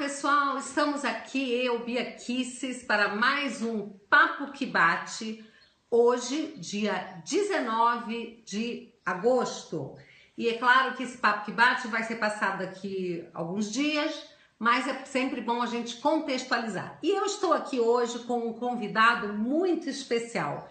pessoal, estamos aqui, eu, Bia Kisses, para mais um Papo que Bate, hoje, dia 19 de agosto. E é claro que esse Papo que Bate vai ser passado daqui alguns dias, mas é sempre bom a gente contextualizar. E eu estou aqui hoje com um convidado muito especial.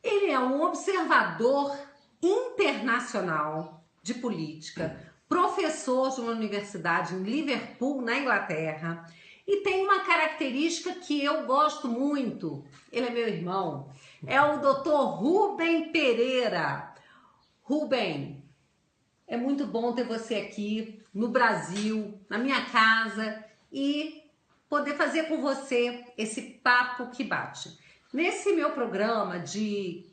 Ele é um observador internacional de política, professor de uma universidade em Liverpool, na Inglaterra, e tem uma característica que eu gosto muito. Ele é meu irmão, é o Dr. Rubem Pereira. Rubem, é muito bom ter você aqui no Brasil, na minha casa, e poder fazer com você esse papo que bate. Nesse meu programa de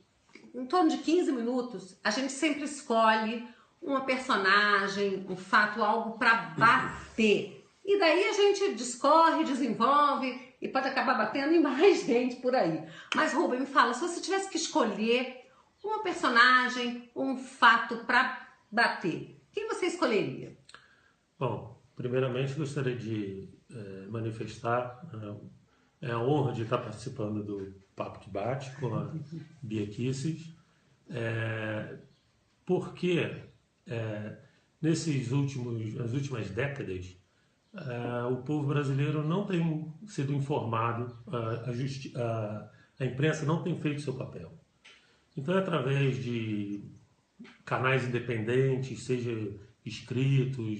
em torno de 15 minutos, a gente sempre escolhe uma personagem, um fato, algo para bater. E daí a gente discorre, desenvolve e pode acabar batendo em mais gente por aí. Mas, Rubem, me fala, se você tivesse que escolher uma personagem, um fato para bater, quem você escolheria? Bom, primeiramente gostaria de manifestar a honra de estar participando do Papo que Bate com a Bia Kisses, porque nas últimas décadas, o povo brasileiro não tem sido informado, a imprensa não tem feito seu papel. Então, através de canais independentes, seja escritos,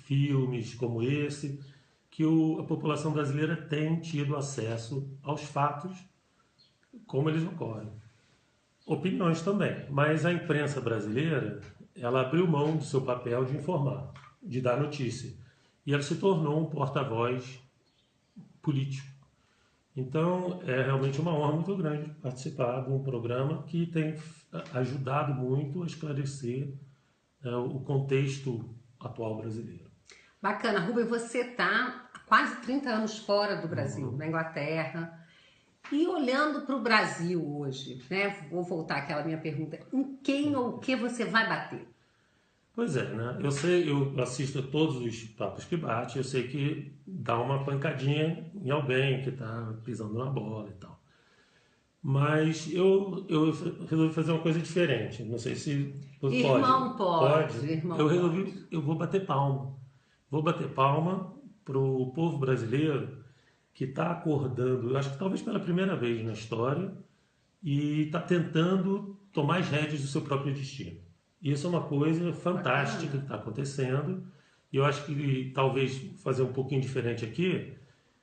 filmes como esse, que a população brasileira tem tido acesso aos fatos como eles ocorrem. Opiniões também, mas a imprensa brasileira, ela abriu mão do seu papel de informar, de dar notícia, e ela se tornou um porta-voz político. Então, é realmente uma honra muito grande participar de um programa que tem ajudado muito a esclarecer o contexto atual brasileiro. Bacana, Rubem, você está há quase 30 anos fora do Brasil, na Inglaterra. E olhando para o Brasil hoje, né? Vou voltar àquela minha pergunta: em quem ou o que você vai bater? Pois é, né? Eu assisto a todos os papos que bate, eu sei que dá uma pancadinha em alguém que está pisando na bola e tal. Mas eu resolvi fazer uma coisa diferente. Não sei se pode. Irmão pode. Irmão Eu vou bater palma. Vou bater palma para o povo brasileiro que está acordando, acho que talvez pela primeira vez na história, e está tentando tomar as rédeas do seu próprio destino. Isso é uma coisa fantástica que está acontecendo, e eu acho que talvez fazer um pouquinho diferente aqui,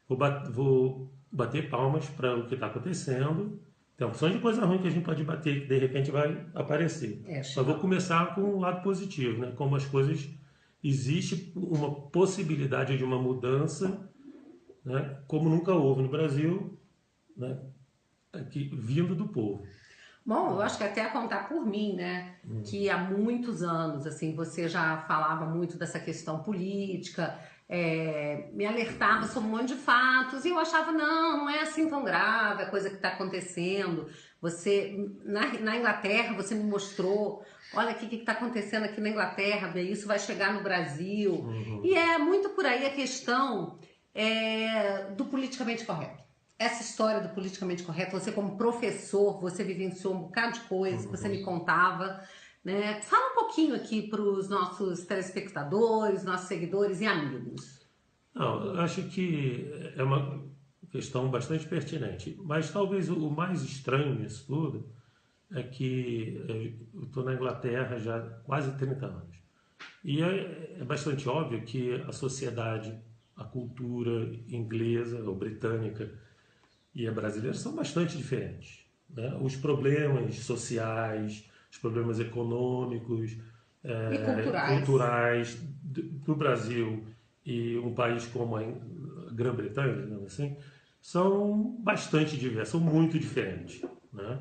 vou bater palmas para o que está acontecendo. Tem opções de coisa ruim que a gente pode bater, que de repente vai aparecer. Mas vou começar com um lado positivo, né? Como as coisas, existe uma possibilidade de uma mudança, né, como nunca houve no Brasil, né, vindo do povo. Bom, eu acho que até a contar por mim, né, que há muitos anos, assim, você já falava muito dessa questão política, me alertava sobre um monte de fatos, e eu achava, não é assim tão grave a coisa que está acontecendo. Você, na Inglaterra, você me mostrou, olha o que está acontecendo aqui na Inglaterra, isso vai chegar no Brasil. E é muito por aí a questão do politicamente correto. Essa história do politicamente correto, você como professor, você vivenciou um bocado de coisa, você me contava, né? Fala um pouquinho aqui para os nossos telespectadores, nossos seguidores e amigos. Não, eu acho que é uma questão bastante pertinente, mas talvez o mais estranho nisso tudo é que eu estou na Inglaterra já há quase 30 anos. E é bastante óbvio que a sociedade, a cultura inglesa ou britânica e a brasileira são bastante diferentes, né? Os problemas sociais, os problemas econômicos, e culturais do Brasil e um país como a Grã-Bretanha, digamos assim, são bastante diversos, são muito diferentes, né?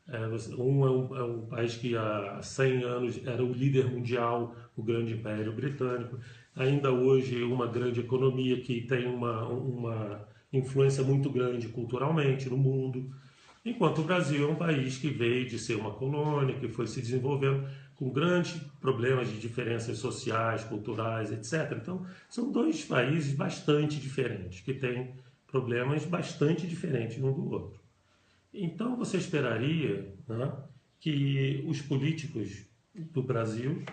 É um país que há 100 anos era o líder mundial, o grande Império Britânico. Ainda hoje uma grande economia que tem uma influência muito grande culturalmente no mundo. Enquanto o Brasil é um país que veio de ser uma colônia, que foi se desenvolvendo com grandes problemas de diferenças sociais, culturais, etc. Então, são dois países bastante diferentes, que têm problemas bastante diferentes um do outro. Então, você esperaria, né, que os políticos do Brasil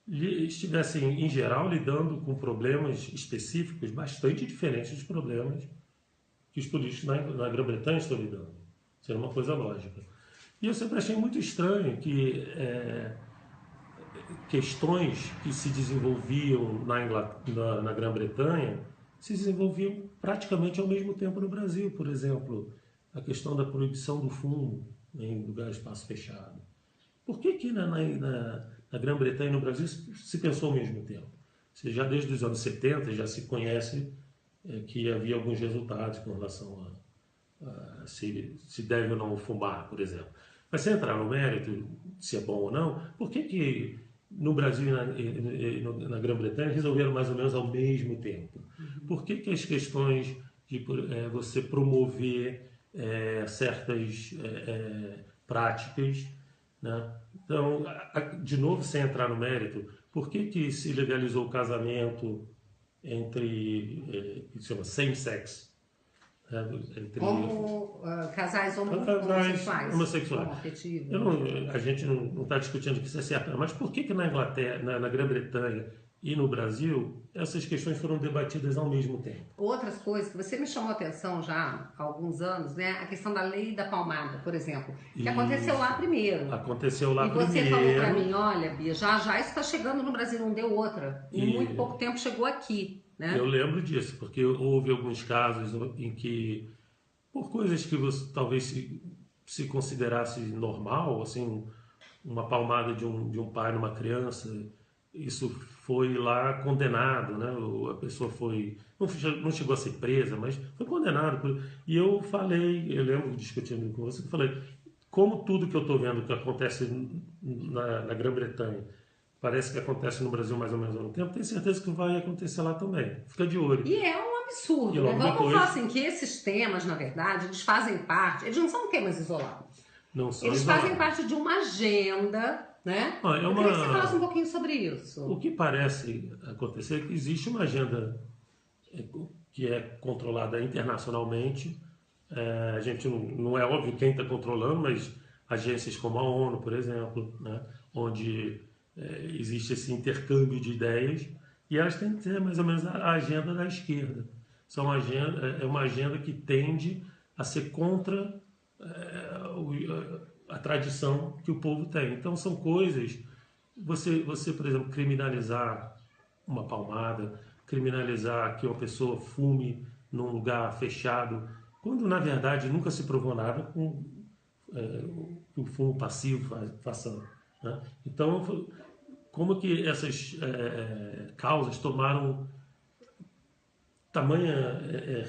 estivessem, em geral, lidando com problemas específicos bastante diferentes dos problemas que os políticos na Grã-Bretanha estão lidando. Isso era uma coisa lógica. E eu sempre achei muito estranho que questões que se desenvolviam na Grã-Bretanha se desenvolviam praticamente ao mesmo tempo no Brasil. Por exemplo, a questão da proibição do fumo em lugares de espaço fechado. Por que na Grã-Bretanha e no Brasil se pensou ao mesmo tempo? Já desde os anos 70 já se conhece que havia alguns resultados com relação a se deve ou não fumar, por exemplo. Mas sem entrar no mérito se é bom ou não, por que no Brasil e na Grã-Bretanha resolveram mais ou menos ao mesmo tempo? Por que as questões de você promover certas práticas, né? Então, de novo, sem entrar no mérito, por que se legalizou o casamento entre, que se chama same-sex? Como casais Casais homossexuais. homossexuais. A gente não está discutindo que isso é certo, mas por que na Inglaterra, na Grã-Bretanha e no Brasil, essas questões foram debatidas ao mesmo tempo? Outras coisas que você me chamou a atenção já há alguns anos, né? A questão da lei da palmada, por exemplo, que aconteceu lá primeiro. Aconteceu lá primeiro. E você falou para mim, olha, Bia, já isso está chegando no Brasil, não deu outra. Em muito pouco tempo chegou aqui, né? Eu lembro disso, porque houve alguns casos em que, por coisas que você talvez se considerasse normal, assim, uma palmada de um pai numa criança, isso foi lá condenado, né? A pessoa foi, não chegou a ser presa, mas foi condenado. E eu lembro discutindo com você, que falei, como tudo que eu estou vendo que acontece na Grã-Bretanha parece que acontece no Brasil mais ou menos ao mesmo tempo, tenho certeza que vai acontecer lá também. Fica de olho. E é um absurdo, né? Vamos falar assim, que esses temas, na verdade, eles fazem parte, eles não são temas isolados. Não são eles isolados. fazem parte de uma agenda, né? Eu queria que você falasse um pouquinho sobre isso. O que parece acontecer é que existe uma agenda que é controlada internacionalmente. A gente não é óbvio quem está controlando, mas agências como a ONU, por exemplo, né? Onde existe esse intercâmbio de ideias, e elas têm que ter mais ou menos a agenda da esquerda. É uma agenda que tende a ser contra a tradição que o povo tem. Então são coisas, você por exemplo, criminalizar uma palmada, criminalizar que uma pessoa fume num lugar fechado, quando na verdade nunca se provou nada com o fumo passivo faça, né? Então, como que essas causas tomaram tamanha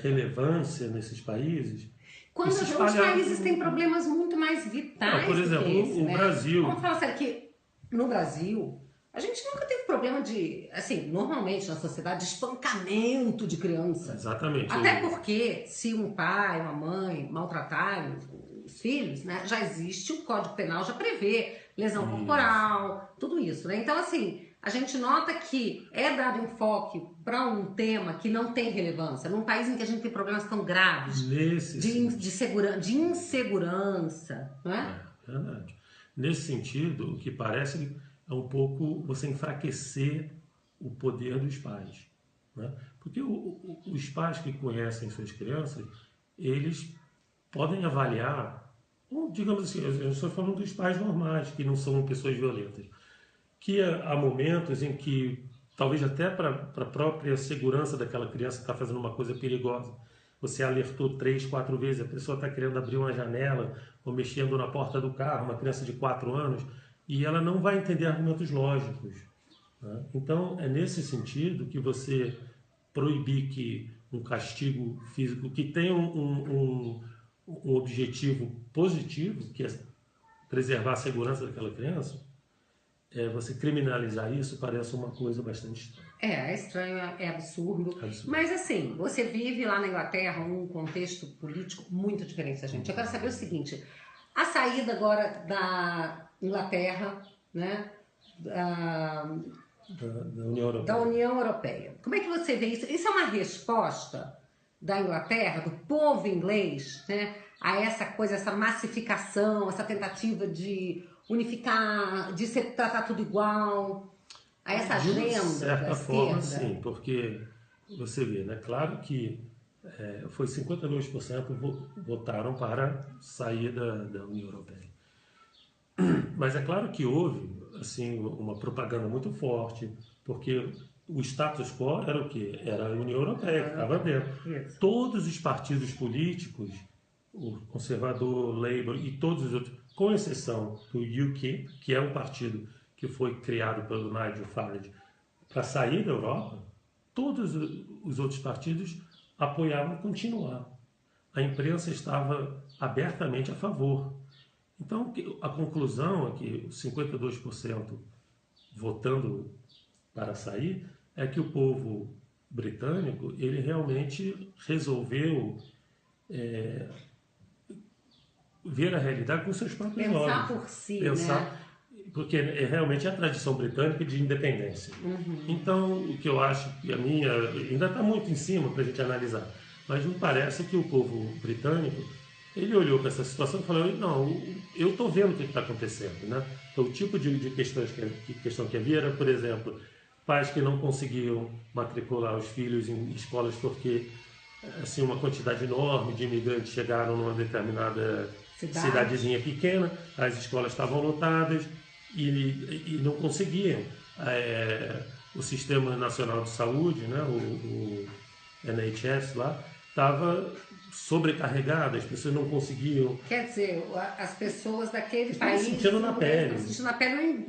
relevância nesses países? Quando os países têm problemas muito mais vitais. Por exemplo, do que esse, né? Brasil. Vamos falar sério que no Brasil a gente nunca teve problema de, assim, normalmente na sociedade, de espancamento de criança. Exatamente. Até porque se um pai, uma mãe maltratarem os filhos, né, já existe o Código Penal, já prevê lesão corporal, tudo isso, né? Então, assim, a gente nota que é dado enfoque para um tema que não tem relevância, num país em que a gente tem problemas tão graves de insegurança, não é? É verdade. Nesse sentido, o que parece é um pouco você enfraquecer o poder dos pais, né? Porque os pais que conhecem suas crianças, eles podem avaliar, digamos assim, eu estou falando dos pais normais, que não são pessoas violentas, que há momentos em que, talvez até para a própria segurança daquela criança que está fazendo uma coisa perigosa, você alertou 3, 4 vezes, a pessoa está querendo abrir uma janela ou mexendo na porta do carro, uma criança de 4 anos, e ela não vai entender argumentos lógicos, né? Então, é nesse sentido que você proibir que um castigo físico que tem um objetivo positivo, que é preservar a segurança daquela criança, você criminalizar isso parece uma coisa bastante estranha. É estranho, é absurdo. Mas assim, você vive lá na Inglaterra um contexto político muito diferente da gente. Eu quero saber o seguinte, a saída agora da Inglaterra, né, Da União Europeia. da União Europeia. Como é que você vê isso? Isso é uma resposta da Inglaterra, do povo inglês, né, a essa coisa, essa massificação, essa tentativa de unificar, de tratar tudo igual, a essa agenda De certa da forma, esquerda? sim, porque você vê, né? Claro que foi 52% votaram para sair da União Europeia. Mas é claro que houve assim uma propaganda muito forte, porque o status quo era o quê? Era a União Europeia que estava dentro. Isso. Todos os partidos políticos, o conservador, o Labour e todos os outros, com exceção do UKIP, que é um partido que foi criado pelo Nigel Farage para sair da Europa, todos os outros partidos apoiavam continuar. A imprensa estava abertamente a favor. Então, a conclusão é que 52% votando para sair é que o povo britânico ele realmente resolveu ver a realidade com seus próprios olhos. Pensar por si, né? Porque realmente é a tradição britânica de independência. Então, o que eu acho que a minha ainda está muito em cima para a gente analisar, mas me parece que o povo britânico ele olhou para essa situação e falou: não, eu estou vendo o que está acontecendo, né? Então, o tipo de questão que havia era, por exemplo, pais que não conseguiam matricular os filhos em escolas porque assim uma quantidade enorme de imigrantes chegaram numa determinada cidadezinha pequena, as escolas estavam lotadas e não conseguiam. O Sistema Nacional de Saúde, né, o NHS lá, estava sobrecarregado, as pessoas não conseguiam. Quer dizer, as pessoas daquele país sentindo na pele. Sentindo na pele.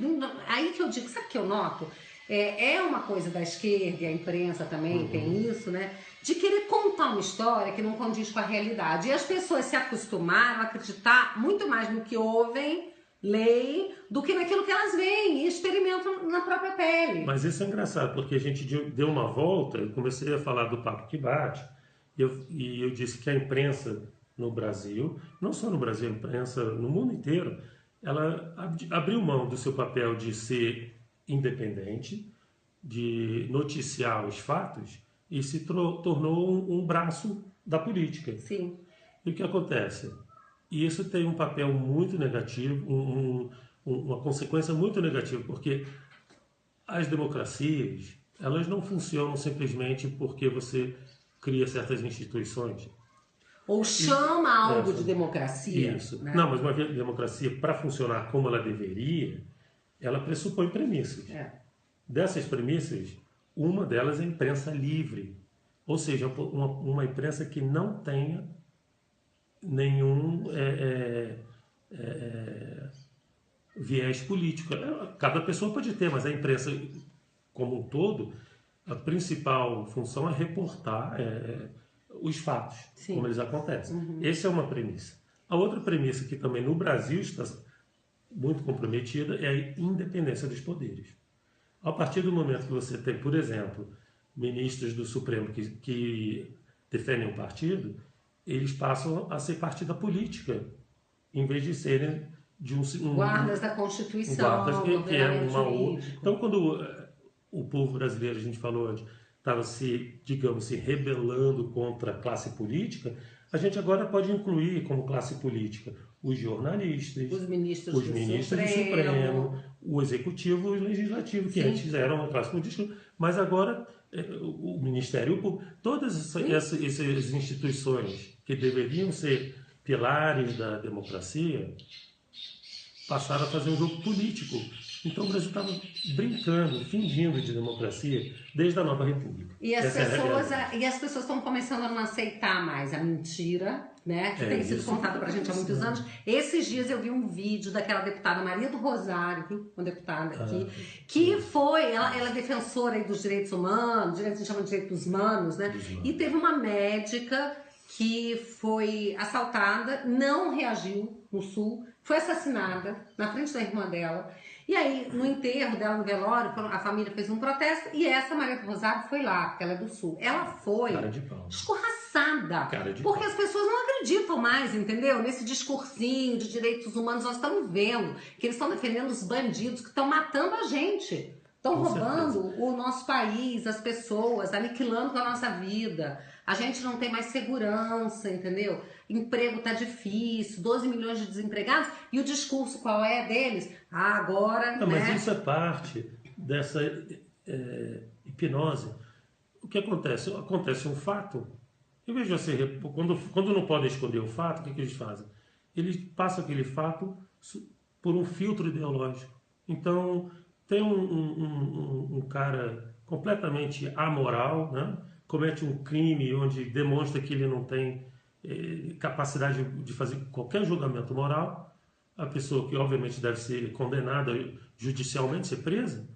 Aí que eu digo, sabe o que eu noto? É uma coisa da esquerda, e a imprensa também tem isso, né? De querer contar uma história que não condiz com a realidade. E as pessoas se acostumaram a acreditar muito mais no que ouvem, leem, do que naquilo que elas veem e experimentam na própria pele. Mas isso é engraçado, porque a gente deu uma volta, eu comecei a falar do papo que bate, e eu disse que a imprensa no Brasil, não só no Brasil, a imprensa no mundo inteiro, ela abriu mão do seu papel de ser independente, de noticiar os fatos, e se tornou um braço da política. Sim. E o que acontece? E isso tem um papel muito negativo, uma consequência muito negativa, porque as democracias, elas não funcionam simplesmente porque você cria certas instituições. Ou chama algo de democracia. Isso. Né? Não, mas uma democracia, para funcionar como ela deveria, ela pressupõe premissas. Dessas premissas, uma delas é a imprensa livre. Ou seja, uma imprensa que não tenha nenhum viés político. Cada pessoa pode ter, mas a imprensa como um todo, a principal função é reportar os fatos, Sim. como eles acontecem. Essa é uma premissa. A outra premissa que também no Brasil está muito comprometida é a independência dos poderes. A partir do momento que você tem, por exemplo, ministros do Supremo que defendem um partido, eles passam a ser parte da política, em vez de serem de guardas da Constituição, guardas que é uma outra. jurídico. Então, quando o povo brasileiro, a gente falou antes, estava se rebelando contra a classe política, a gente agora pode incluir como classe política os jornalistas, os ministros do Supremo, o Executivo e o Legislativo, que antes eram a classe política, mas agora o Ministério Público, todas essas instituições que deveriam ser pilares da democracia, passaram a fazer um jogo político. Então o Brasil estava brincando, fingindo de democracia desde a nova república. E as pessoas estão começando a não aceitar mais a mentira, né? Que tem sido contada pra gente há muitos anos. Esses dias eu vi um vídeo daquela deputada Maria do Rosário, uma deputada aqui, que ela é defensora aí dos direitos humanos, a gente chama de direitos humanos, né? E teve uma médica que foi assaltada, não reagiu no Sul, foi assassinada na frente da irmã dela. E aí, no enterro dela, no velório, a família fez um protesto e essa Maria do Rosário foi lá, porque ela é do Sul. Ela foi Cara de pau. escorraçada, Cara de porque pau. as pessoas não acreditam mais, entendeu? Nesse discursinho de direitos humanos, nós estamos vendo que eles estão defendendo os bandidos que estão matando a gente. Estão Com roubando certeza. o nosso país, as pessoas, aniquilando com a nossa vida. A gente não tem mais segurança, entendeu? Emprego tá difícil, 12 milhões de desempregados. E o discurso qual é deles? Ah, agora, Não, mas né? isso é parte dessa hipnose. O que acontece? Acontece um fato. Eu vejo assim, quando não podem esconder o fato, o que eles fazem? Eles passam aquele fato por um filtro ideológico. Então, tem um cara completamente amoral, né? Comete um crime onde demonstra que ele não tem capacidade de fazer qualquer julgamento moral, a pessoa que obviamente deve ser condenada judicialmente, ser presa,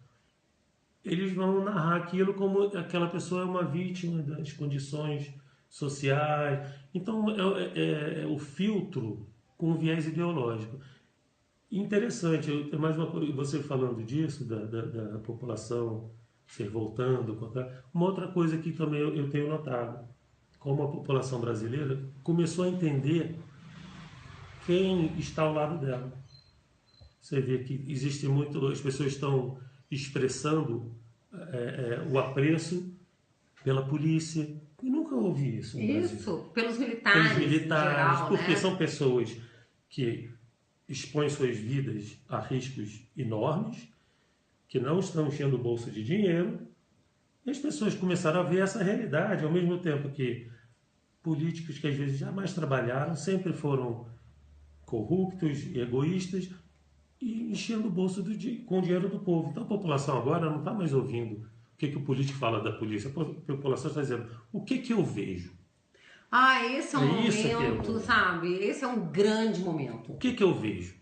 eles vão narrar aquilo como aquela pessoa é uma vítima das condições sociais. Então, é o filtro com viés ideológico. Interessante, mais uma coisa, você falando disso, da população se revoltando. Uma outra coisa que também eu tenho notado, como a população brasileira começou a entender quem está ao lado dela. Você vê que existe muito, as pessoas estão expressando o apreço pela polícia. Eu nunca ouvi isso no Brasil. Isso, pelos Pelos militares, militares, em geral, porque né? são pessoas que expõem suas vidas a riscos enormes, que não estão enchendo o bolso de dinheiro, e as pessoas começaram a ver essa realidade, ao mesmo tempo que políticos que às vezes jamais trabalharam, sempre foram corruptos e egoístas, e enchendo o bolso com o dinheiro do povo. Então a população agora não está mais ouvindo o que o político fala da polícia, a população está dizendo o que eu vejo. Ah, esse é um Isso que momento, sabe? Esse é um grande momento. O que eu vejo?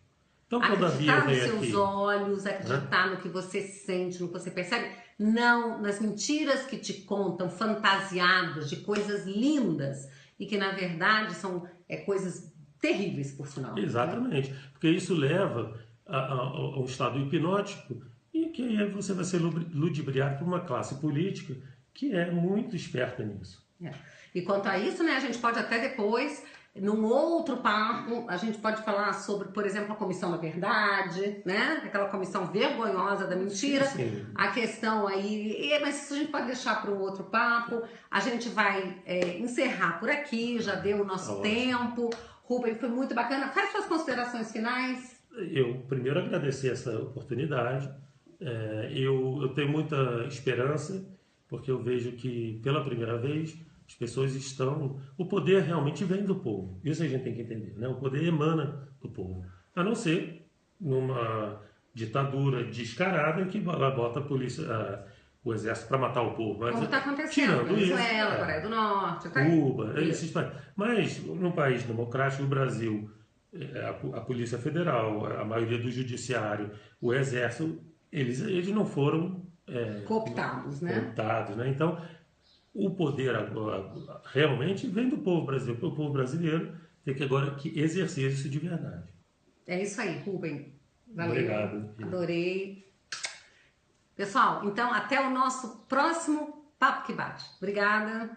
Então quando a Bia Acreditar nos vem seus aqui, olhos, né? acreditar no que você sente, no que você percebe, não nas mentiras que te contam, fantasiadas de coisas lindas e que na verdade são coisas terríveis, por sinal. Né? Exatamente, porque isso leva a um estado hipnótico e que aí você vai ser ludibriado por uma classe política que é muito esperta nisso. E quanto a isso, né, a gente pode até depois, num outro papo, a gente pode falar sobre, por exemplo, a comissão da verdade, né? Aquela comissão vergonhosa da mentira. Sim, sim. A questão aí, mas isso a gente pode deixar para um outro papo. A gente vai encerrar por aqui, já deu o nosso tempo. Rubem, foi muito bacana. Faz suas considerações finais. Eu primeiro agradecer essa oportunidade. Eu tenho muita esperança, porque eu vejo que pela primeira vez as pessoas estão... O poder realmente vem do povo. Isso a gente tem que entender, né? O poder emana do povo. A não ser numa ditadura descarada em que ela bota a polícia, o exército para matar o povo. Mas, como está acontecendo? tirando Venezuela, Coreia do Norte, Cuba, esses países. Mas num país democrático, o Brasil, a Polícia Federal, a maioria do judiciário, o exército, eles não foram cooptados, né? Cooptados, né? Então, o poder agora realmente vem do povo brasileiro, porque o povo brasileiro tem que agora exercer isso de verdade. É isso aí, Rubem. Valeu. Obrigado. Adorei. Pessoal, então até o nosso próximo Papo que Bate. Obrigada.